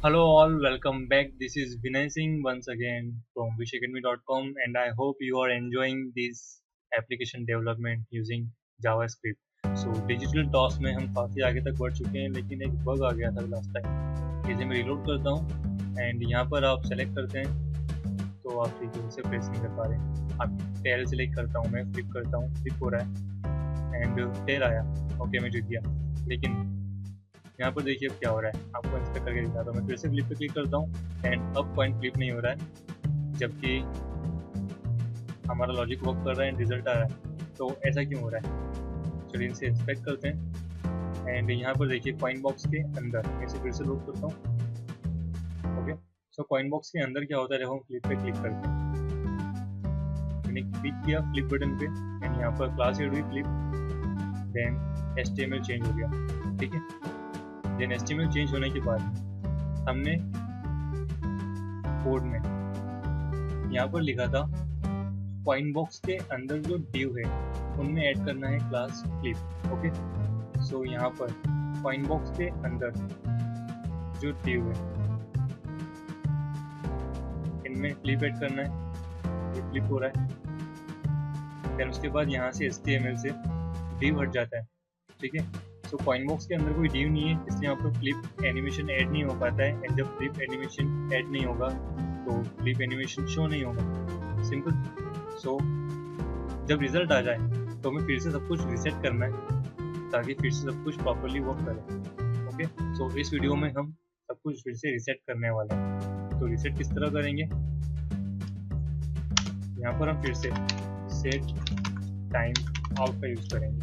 Hello all, welcome back. This is Vinay Singh once again from wishacademy.com and I hope you are enjoying this application development using JavaScript. So digital toss में हम काफ़ी आगे तक बढ़ चुके हैं लेकिन एक बग आ गया था लास्ट टाइम। इसे मैं रिलोड करता हूँ एंड यहाँ पर आप सेलेक्ट करते हैं तो आप ठीक है इसे प्रेस नहीं कर पा रहे। आप टेल सेलेक्ट करता हूँ, मैं फ्लिप करता हूँ, फ्लिप हो रहा है एंड टेल आया। ओके मैं जीत गया, लेकिन यहाँ पर देखिए अब क्या हो रहा है, आपको इंस्पेक्ट करके दिखाता हूँ। मैं फिर से फ्लिप पे क्लिक करता हूँ एंड अब कॉइन फ्लिप नहीं हो रहा है जबकि हमारा लॉजिक वर्क कर रहा है एंड रिजल्ट आ रहा है। तो ऐसा क्यों हो रहा है, चलिए इनसे इंस्पेक्ट करते हैं एंड यहाँ पर देखिए कॉइन बॉक्स के अंदर, मैं इसे फिर से लोड करता हूँ। ओके सो कॉइन बॉक्स के अंदर क्या होता है, देखो हम फ्लिप पे क्लिक करते हैं, मैंने क्लिक किया फ्लिप बटन पे एंड यहाँ पर क्लास एड हुई फ्लिप, देन HTML चेंज हो गया। ठीक है, देन HTML चेंज होने के बाद हमने कोड में यहाँ पर लिखा था कॉइन बॉक्स के अंदर जो div है उनमें ऐड करना है क्लास फ्लिप। ओके सो यहाँ पर कॉइन बॉक्स के अंदर जो div है इनमें फ्लिप ऐड करना है, ये फ्लिप हो रहा है। देन उसके बाद यहाँ से HTML से div हट जाता है। ठीक है, तो कॉइन बॉक्स के अंदर कोई div नहीं है इसलिए यहाँ पर फ्लिप एनिमेशन ऐड नहीं हो पाता है एंड जब फ्लिप एनिमेशन ऐड नहीं होगा तो फ्लिप एनिमेशन शो नहीं होगा। सिंपल। सो जब रिजल्ट आ जाए तो हमें फिर से सब कुछ रीसेट करना है ताकि फिर से सब कुछ प्रॉपरली वर्क करे। ओके सो इस वीडियो में हम सब कुछ फिर से रीसेट करने वाले हैं। तो रीसेट किस तरह करेंगे, यहाँ पर हम फिर से सेट टाइम आउट का यूज करेंगे।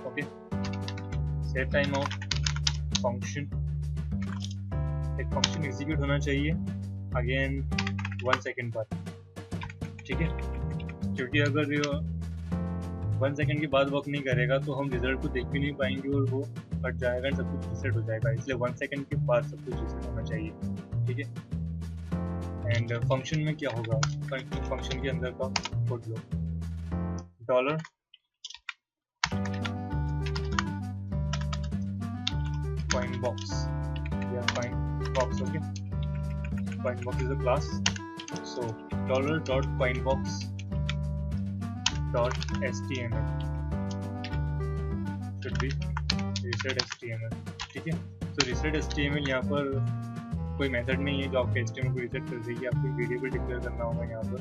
Okay set time out function, एक फंक्शन एग्जीक्यूट होना चाहिए अगेन 1 सेकेंड बाद। ठीक है, क्योंकि अगर 1 सेकेंड के बाद वर्क नहीं करेगा तो हम रिजल्ट को देख भी नहीं पाएंगे और वो कट जाएगा एंड सब कुछ रिसेट हो जाएगा, इसलिए 1 सेकेंड के बाद सब कुछ रिसेट होना चाहिए। ठीक है, एंड फंक्शन में क्या होगा, फंक्शन के अंदर का code low dollar coin box, yeah coin box. Okay, coin box is a class, so $.coinbox .html should be reset HTML। ठीक है, तो reset HTML यहाँ पर कोई मेथड नहीं है जो आपके HTML को रिसेट कर देगी, आपको वेरिएबल डिक्लेयर करना होगा यहाँ पर।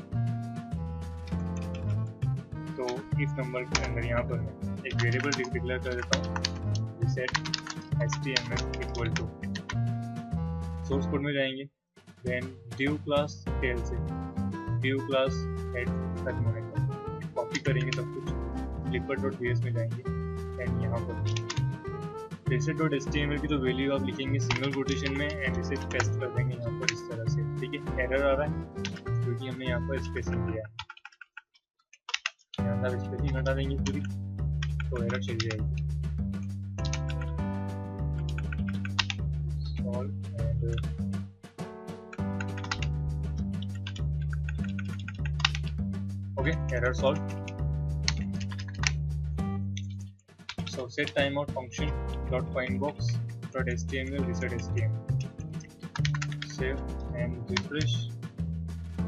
तो इफ नंबर के अंदर यहाँ पर मैं एक वेरिएबल डिक्लेयर कर देता हूँ, reset HTML equal to, source code में जाएंगे, देन div क्लास टेल से div क्लास हेड तक होने का कॉपी करेंगे सब कुछ, flipper.js में जाएंगे एंड यहाँ पर reset.html की जो वैल्यू आप लिखेंगे सिंगल कोटेशन में एंड इसे पेस्ट कर देंगे यहाँ पर इस तरह से। ठीक है, एरर आ रहा है क्योंकि हमने यहाँ पर स्पेसिंग दिया है, यहाँ पर स्पेसिंग हटा देंगे पूरी तो एरर चली जाएगी। and okay, error solved। so set timeout function .coinbox.html reset html, save and refresh।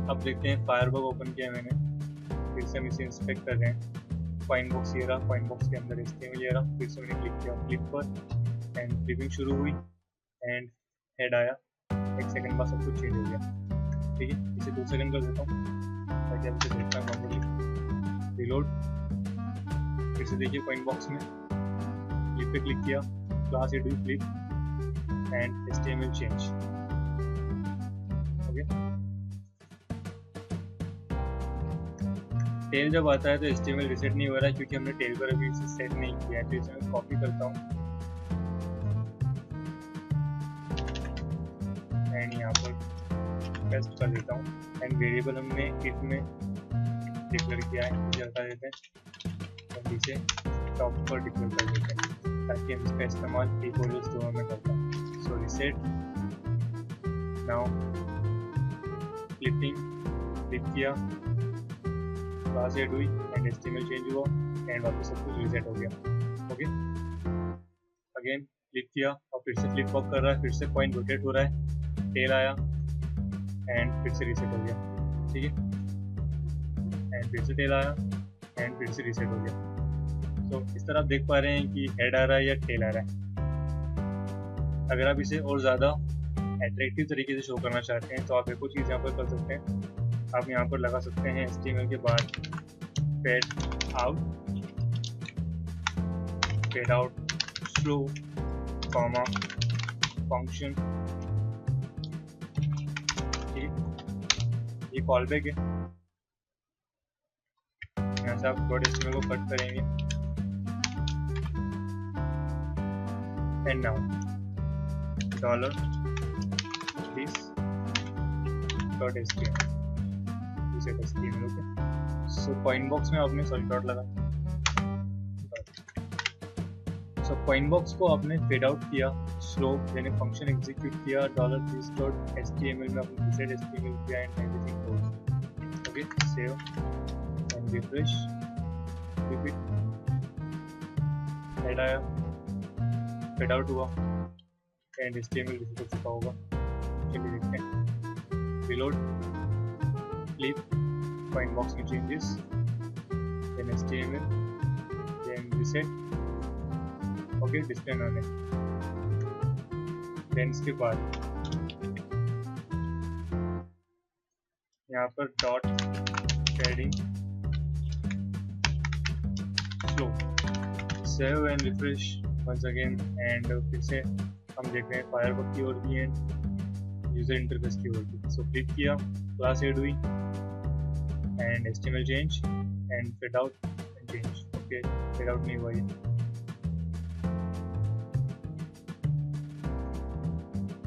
अब देखते हैं फायरबग ओपन किया मैंने, फिर से हम इसे इंस्पेक्ट कर रहे हैं। कॉइन बॉक्स ये रहा, कॉइन बॉक्स के अंदर HTML ये रहा, फिर से मैंने क्लिक किया फ्लिप पर एंड फ्लिपिंग शुरू हुई एंड हेड आया, 1 सेकंड बाद सब कुछ चेंज हो गया। ठीक है, इसे 2 सेकंड कर देता हूँ ताकि आप इसे देख पाएँ नॉर्मली। रिलोड, फिर से देखिए कॉइन बॉक्स में फ्लिप पे क्लिक किया, क्लास एड हुई flip and HTML change. Okay, tail जब आता है तो HTML रिसेट नहीं हो रहा है क्योंकि हमने टेल पर अभी इसे सेट नहीं किया है। तो इसे मैं कॉपी करता हूँ एंड यहाँ पर पेस्ट कर देता हूँ एंड वेरिएबल हमने इफ में डिक्लेयर किया है, इसे हटा देते हैं और इसे टॉप पर डिक्लेयर कर देते हैं ताकि हम इसका इस्तेमाल कीबोर्ड स्टोर में करते हैं। सो रिसेट नाउ, फ्लिपिंग फ्लिप किया, क्लास एड हुई एंड HTML चेंज हुआ एंड वापस सब कुछ रिसेट हो गया। ओके, अगेन क्लिक किया और फिर से फ्लिप फ्लॉप कर रहा है, फिर से कॉइन रोटेट हो रहा है, टेल आया एंड फिर से रीसेट हो गया, ठीक है, एंड फिर से टेल आया एंड फिर से रीसेट हो गया। तो इस तरह आप देख पा रहे हैं कि हेड आ रहा है या टेल आ रहा है। अगर आप इसे और ज़्यादा एट्रैक्टिव तरीके से शो करना चाहते हैं तो आप एक और चीज़ यहाँ पर कर सकते हैं। आप यहाँ पर लगा सकते हैं HTML के बाद fade out slow comma function, ठीक, ये कॉल बैक है। यहाँ से आप .html को कट करेंगे and now $this.html .html, okay. So coin box में आपने डॉट लगा, सो कॉइन बॉक्स को आपने फेड आउट किया, स्लो यानी फंक्शन एग्जीक्यूट किया, $this.html में आपने रीसेट HTML किया and everything close, okay. Save and refresh, repeat, head आया, फेड आउट हुआ एंड HTML रीसेट हो चुका होगा। चलिए देखते हैं, रिलोड, फ्लिप, कॉइन बॉक्स में changes, then HTML, then reset, okay, display में, देन इसके बाद यहाँ पर dot padding slow, save and refresh once again and फिर से हम देख रहे हैं फायरवर्क की ओर भी एंड यूजर इंटरफेस की ओर भी। सो क्लिक किया, क्लास एड हुई and HTML change and fade out and change, okay, fade out नहीं हुआ ये,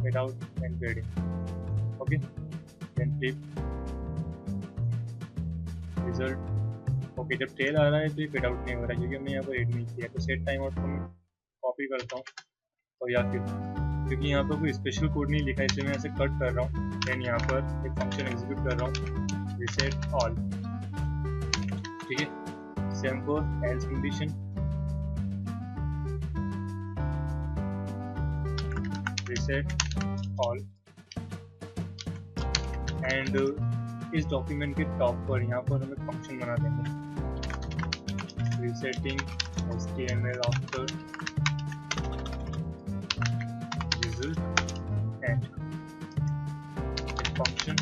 fade out and fading, okay, then flip, result, okay. जब टेल आ रहा है तो ये फेड आउट नहीं हो रहा है क्योंकि हमने यहाँ पर एड नहीं किया। तो सेट टाइम आउट को मैं कॉपी करता हूँ और या फिर क्योंकि यहाँ पर कोई स्पेशल कोड नहीं लिखा है इसलिए मैं यहाँ से कट कर रहा हूँ, देन यहाँ पर एक फंक्शन एग्जीक्यूट कर रहा हूँ, रीसेट ऑल, ठीक है, same for else condition, reset all and इस डॉक्यूमेंट के टॉप पर यहाँ पर हमें फंक्शन बना देंगे, resetting HTML after and function,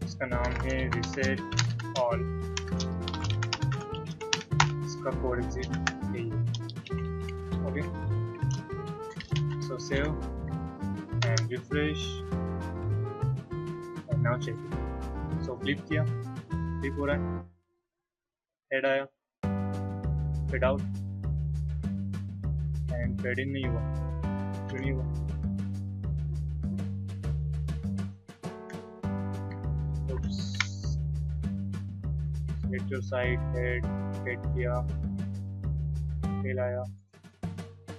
इसका नाम है रीसेट ऑल, इसका कोड एग्जिट यही है, ओके। So save and refresh and now check it. So flip किया, फ्लिप हो रहा है, हेड आया, fade out and fade in नहीं हुआ, क्यों नहीं हुआ? सेलेक्ट योर साइड, हेड किया, फेल आया,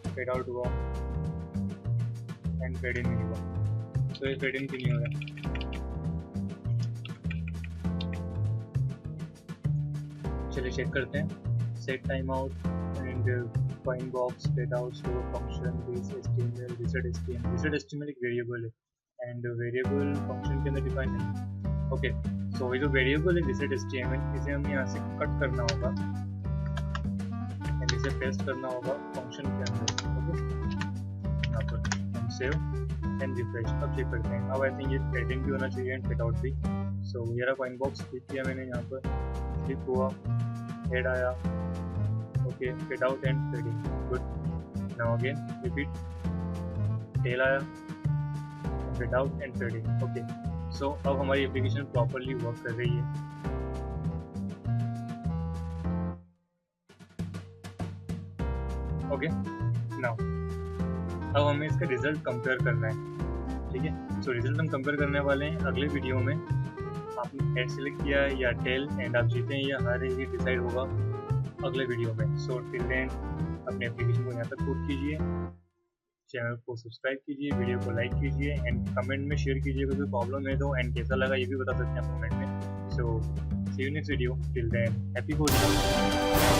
फेड आउट हुआ एंड फेड इन नहीं हुआ। तो ये फेड इन क्यों नहीं हो रहा? चलिए चेक करते हैं। Set time out and coin box, fade out, slow function, this HTML, reset HTML। Reset HTML एक वेरिएबल है एंड वेरिएबल फंक्शन के अंदर डिफाइन नहीं है, ओके। सो ये जो वेरिएबल है रीसेट HTML, इसे हमें यहाँ से कट करना होगा एंड इसे पेस्ट करना होगा फंक्शन के अंदर, ओके। यहाँ पर हम सेव एंड रिफ्रेश, अब चेक करते हैं। अब आई थिंक ये फेडिंग भी होना चाहिए एंड फेड आउट भी। सो ये रहा कॉइन बॉक्स, क्लिक किया मैंने, यहाँ पर क्लिक हुआ, हेड आया, okay, fade out and fading, good. Now again repeat, tail आया, fade out and fading, okay. So अब हमारी एप्लीकेशन प्रॉपरली वर्क कर रही है। ओके, नाउ अब हमें इसका रिजल्ट कंपेयर करना है, ठीक है। सो रिजल्ट हम कंपेयर करने वाले हैं अगले वीडियो में। आपने हेड सेलेक्ट किया है या टेल एंड आप जीते हैं या हारे, ये डिसाइड होगा अगले वीडियो में। सो टिल देन अपने एप्लीकेशन को यहाँ तक पुट कीजिए, चैनल को सब्सक्राइब कीजिए, वीडियो को लाइक कीजिए एंड कमेंट में शेयर कीजिए कोई प्रॉब्लम है तो, एंड कैसा लगा ये भी बता सकते हैं आप कमेंट में। So see you next video, till then happy coding.